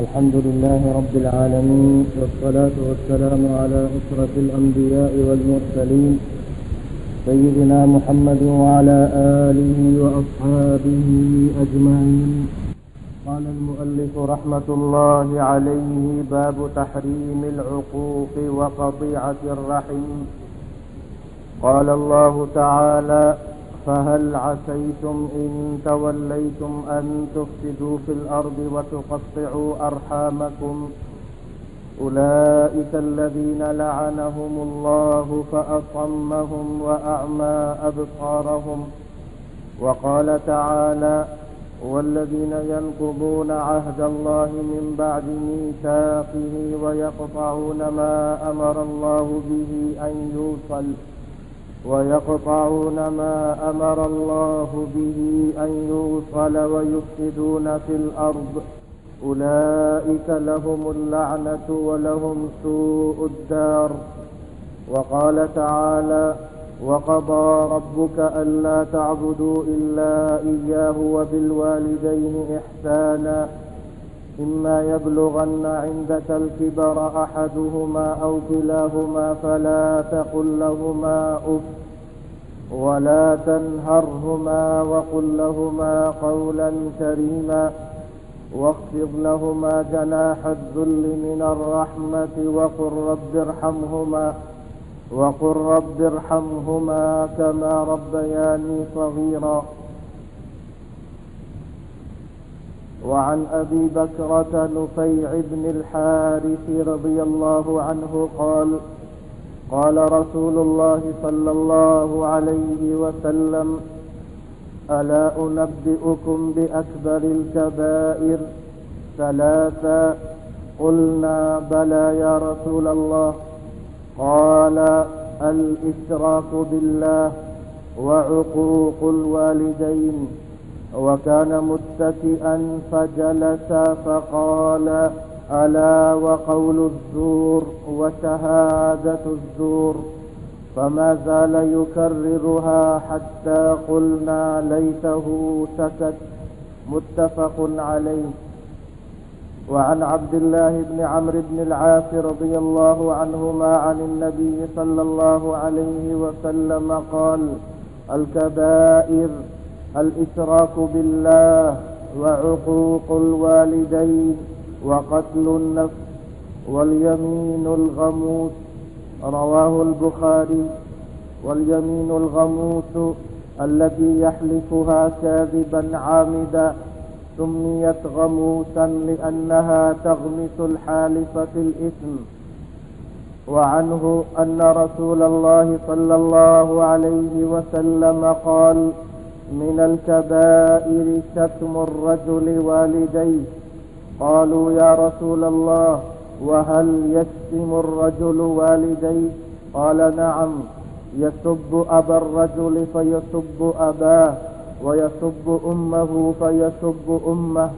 الحمد لله رب العالمين، والصلاة والسلام على أشرف الأنبياء والمرسلين سيدنا محمد وعلى آله وأصحابه أجمعين. قال المؤلف رحمة الله عليه: باب تحريم العقوق وقطيعة الرحم. قال الله تعالى: فهل عسيتم إن توليتم أن تفسدوا في الأرض وتقطعوا أرحامكم أولئك الذين لعنهم الله فأصمهم وأعمى أبصارهم. وقال تعالى: والذين ينقضون عهد الله من بعد ميثاقه ويقطعون ما أمر الله به أن يوصل ويفسدون في الأرض أولئك لهم اللعنة ولهم سوء الدار. وقال تعالى: وقضى ربك ألا تعبدوا إلا إياه وبالوالدين إحسانا إما يبلغن عندك الكبر أحدهما أو كلاهما فلا تقل لهما أف ولا تنهرهما وقل لهما قولا كريما واخفض لهما جناح الذل من الرحمة وقل رب ارحمهما كما ربياني صغيرا. وعن أبي بكرة نفيع بن الحارث رضي الله عنه قال: قال رسول الله صلى الله عليه وسلم: ألا أنبئكم بأكبر الكبائر؟ ثلاثا. قلنا: بلى يا رسول الله. قال: الإشراك بالله وعقوق الوالدين. وكان متكئا فجلس فقال: ألا وقول الزور وشهادة الزور. فما زال يكررها حتى قلنا ليته سكت. متفق عليه. وعن عبد الله بن عمرو بن العاص رضي الله عنهما عن النبي صلى الله عليه وسلم قال: الكبائر الإشراك بالله وعقوق الوالدين وقتل النفس واليمين الغموس. رواه البخاري. واليمين الغموس التي يحلفها كاذبا عامدا سميت غموسا لأنها تغمس الحالف في الإثم. وعنه أن رسول الله صلى الله عليه وسلم قال: من الكبائر شتم الرجل والديه. قالوا: يا رسول الله، وهل يشتم الرجل والديه؟ قال: نعم، يسب أبا الرجل فيسب أباه ويسب أمه فيسب أمه.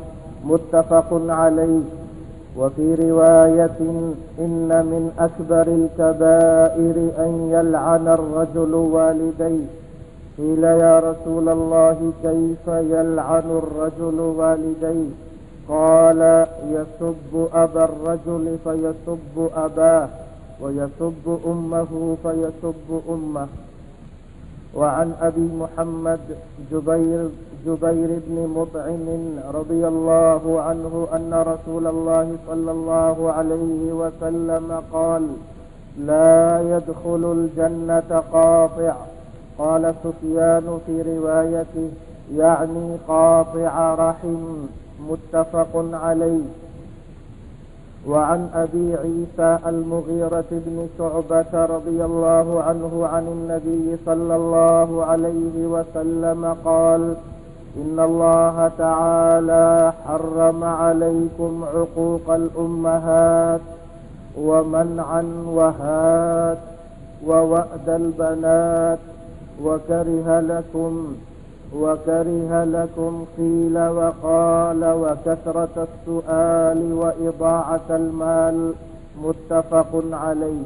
متفق عليه. وفي رواية: إن من أكبر الكبائر أن يلعن الرجل والديه. قيل: يا رسول الله، كيف يلعن الرجل والديه؟ قال: يسب أبا الرجل فيسب أباه ويسب أمه فيسب أمه. وعن أبي محمد جبير بن مطعم رضي الله عنه أن رسول الله صلى الله عليه وسلم قال: لا يدخل الجنة قاطع. قال سفيان في روايته: يعني قاطع رحم. متفق عليه. وعن أبي عيسى المغيرة بن شعبة رضي الله عنه عن النبي صلى الله عليه وسلم قال: إن الله تعالى حرم عليكم عقوق الأمهات ومنعا وهات ووأد البنات وكره لكم قيل وقال وكثرة السؤال وإضاعة المال. متفق عليه.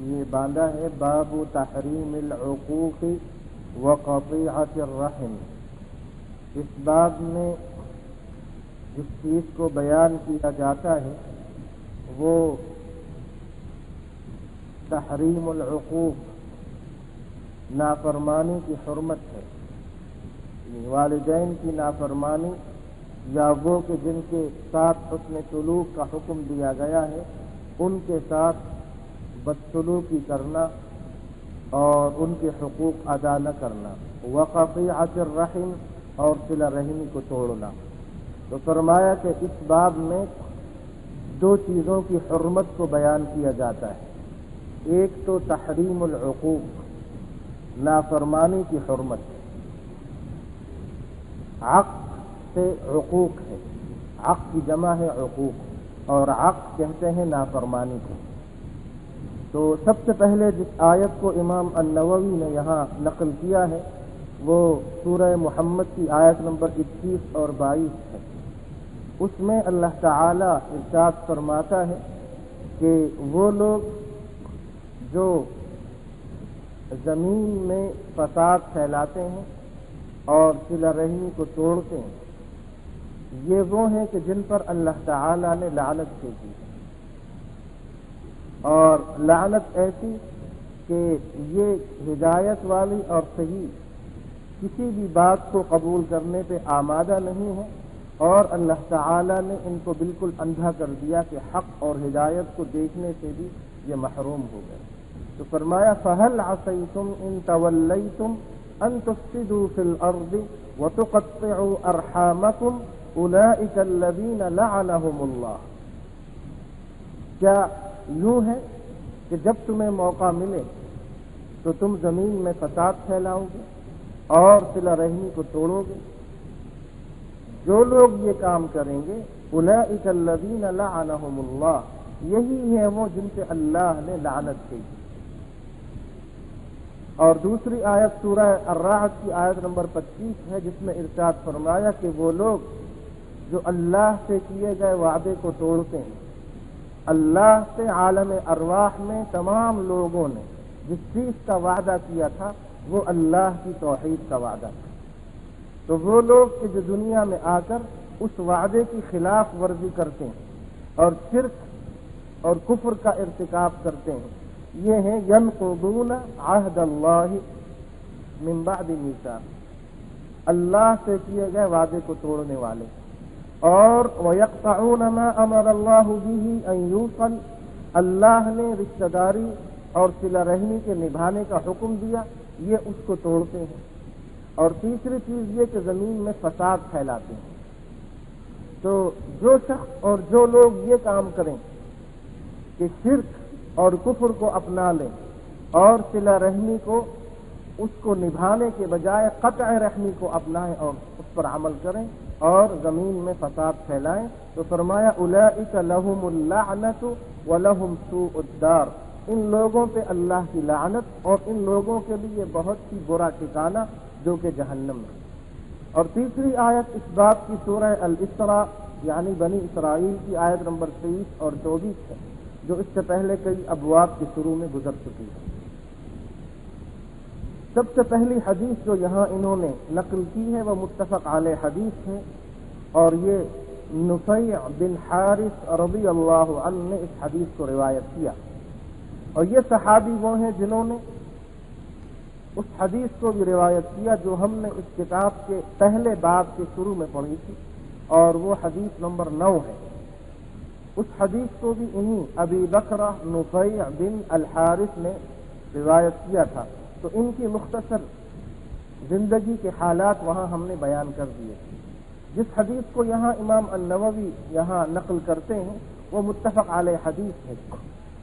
یہ باندھا ہے باب تحریم العقوق وقطیعۃ الرحم۔ اس باب میں جس چیز کو بیان کیا جاتا ہے وہ تحریم العقوق، نافرمانی کی حرمت ہے۔ والدین کی نافرمانی یا وہ کہ جن کے ساتھ حسن سلوک کا حکم دیا گیا ہے ان کے ساتھ بدسلوکی کرنا اور ان کے حقوق ادا نہ کرنا، وقطیعۃ الرحم اور صلہ رحمی کو توڑنا۔ تو فرمایا کہ اس باب میں دو چیزوں کی حرمت کو بیان کیا جاتا ہے، ایک تو تحریم العقوق، نافرمانی کی حرمت، عق سے عقوق ہے، عق کی جمع ہے عقوق، اور عق کہتے ہیں نافرمانی کو۔ تو سب سے پہلے جس آیت کو امام النووی نے یہاں نقل کیا ہے وہ سورہ محمد کی آیت نمبر 21 اور 22 ہے۔ اس میں اللہ تعالی ارشاد فرماتا ہے کہ وہ لوگ جو زمین میں فساد پھیلاتے ہیں اور صلہ رحمی کو توڑتے ہیں، یہ وہ ہیں کہ جن پر اللہ تعالی نے لعنت کی ہے، اور لعنت ایسی کہ یہ ہدایت والی اور صحیح کسی بھی بات کو قبول کرنے پہ آمادہ نہیں ہے، اور اللہ تعالی نے ان کو بالکل اندھا کر دیا کہ حق اور ہدایت کو دیکھنے سے بھی یہ محروم ہو گئے۔ تو فرمایا فَهَلْ عَصَيْتُمْ إِن تَوَلَّيْتُمْ أَن تُفْسِدُوا فِي الْأَرْضِ وَتُقَطِّعُوا أَرْحَامَكُمْ أُولَئِكَ الَّذِينَ لَعَنَهُمُ اللَّهُ۔ کیا یوں ہے کہ جب تمہیں موقع ملے تو تم زمین میں فساد پھیلاؤ گے اور صلہ رحمی کو توڑو گے؟ جو لوگ یہ کام کریں گے اولئک الذین لعنہم اللہ، یہی ہے وہ جن سے اللہ نے لعنت کی۔ اور دوسری آیت سورہ الرعد کی آیت نمبر 25 ہے جس میں ارشاد فرمایا کہ وہ لوگ جو اللہ سے کیے گئے وعدے کو توڑتے ہیں، اللہ سے عالم ارواح میں تمام لوگوں نے جس چیز کا وعدہ کیا تھا وہ اللہ کی توحید کا وعدہ تھا، تو وہ لوگ کہ جو دنیا میں آ کر اس وعدے کی خلاف ورزی کرتے ہیں اور شرک اور کفر کا ارتکاب کرتے ہیں، یہ ہیں ینقضون عہد اللہ من بعد میثاق، اللہ سے کیے گئے وعدے کو توڑنے والے، اور وَيَقْطَعُونَ مَا أَمَرَ اللَّهُ بِهِ أَن يُوصَلَ، اللہ نے رشتہ داری اور صلہ رحمی کے نبھانے کا حکم دیا، یہ اس کو توڑتے ہیں۔ اور تیسری چیز یہ کہ زمین میں فساد پھیلاتے ہیں۔ تو جو شخص اور جو لوگ یہ کام کریں کہ شرک اور کفر کو اپنا لیں اور صلہ رحمی کو اس کو نبھانے کے بجائے قطع رحمی کو اپنائیں اور اس پر عمل کریں اور زمین میں فساد پھیلائیں، تو فرمایا اولئک لہم اللعنۃ ولہم سوء الدار، ان لوگوں پہ اللہ کی لعنت اور ان لوگوں کے لیے بہت ہی برا ٹھکانہ جو کہ جہنم ہے۔ اور تیسری آیت اس باب کی سورہ الاسراء یعنی بنی اسرائیل کی آیت نمبر 23 اور 24 ہے، جو اس سے پہلے کئی ابواب کے شروع میں گزر چکی ہے۔ سب سے پہلی حدیث جو یہاں انہوں نے نقل کی ہے وہ متفق علیہ حدیث ہے، اور یہ نفیع بن حارث رضی اللہ عنہ نے اس حدیث کو روایت کیا، اور یہ صحابی وہ ہیں جنہوں نے اس حدیث کو بھی روایت کیا جو ہم نے اس کتاب کے پہلے باب کے شروع میں پڑھی تھی، اور وہ حدیث نمبر 9 ہے۔ اس حدیث کو بھی انہی ابی بکرہ نفیع بن الحارث نے روایت کیا تھا، تو ان کی مختصر زندگی کے حالات وہاں ہم نے بیان کر دیے۔ جس حدیث کو یہاں امام النووی یہاں نقل کرتے ہیں وہ متفق علیہ حدیث ہے۔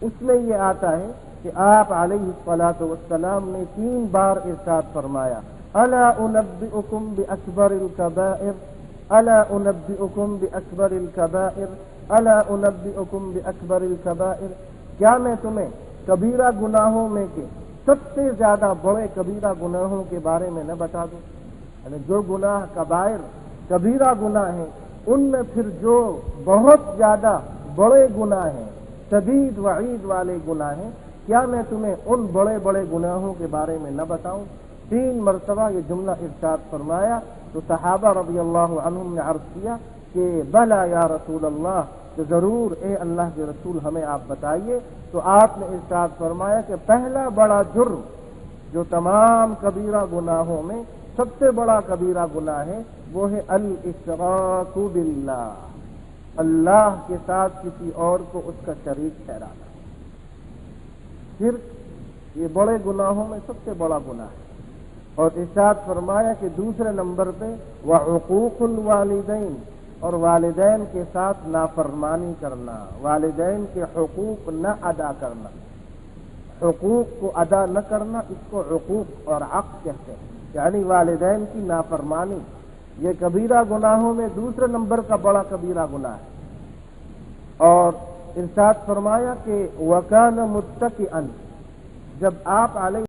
اس میں یہ آتا ہے کہ آپ علیہ الصلاۃ والسلام نے 3 بار ارشاد فرمایا الا انبئکم باکبر الکبائر، الا انبئکم باکبر الکبائر، الا انبئکم باکبر الکبائر، کیا میں تمہیں کبیرہ گناہوں میں کے سب سے زیادہ بڑے کبیرہ گناہوں کے بارے میں نہ بتا دوں؟ یعنی جو گناہ کبائر کبیرہ گناہ ہیں ان میں پھر جو بہت زیادہ بڑے گناہ ہیں، شدید وعید والے گناہ ہیں، کیا میں تمہیں ان بڑے بڑے گناہوں کے بارے میں نہ بتاؤں؟ 3 مرتبہ یہ جملہ ارشاد فرمایا تو صحابہ رضی اللہ عنہم نے عرض کیا کہ بلا یا رسول اللہ، کہ ضرور اے اللہ کے رسول ہمیں آپ بتائیے۔ تو آپ نے ارشاد فرمایا کہ پہلا بڑا جرم جو تمام کبیرہ گناہوں میں سب سے بڑا کبیرہ گناہ ہے وہ ہے الاشراک باللہ، اللہ کے ساتھ کسی اور کو اس کا شریک ٹھہرانا۔ شرک یہ بڑے گناہوں میں سب سے بڑا گناہ ہے، اور ارشاد فرمایا کہ دوسرے نمبر پہ وعقوق الوالدین، اور والدین کے ساتھ نافرمانی کرنا، والدین کے حقوق نہ ادا کرنا، حقوق کو ادا نہ کرنا، اس کو عقوق اور عق کہتے ہیں، یعنی والدین کی نافرمانی۔ یہ کبیرہ گناہوں میں دوسرے نمبر کا بڑا کبیرہ گناہ ہے۔ اور ارشاد فرمایا کہ وَكَانَ مُتَّكِئًا، جب آپ علیہ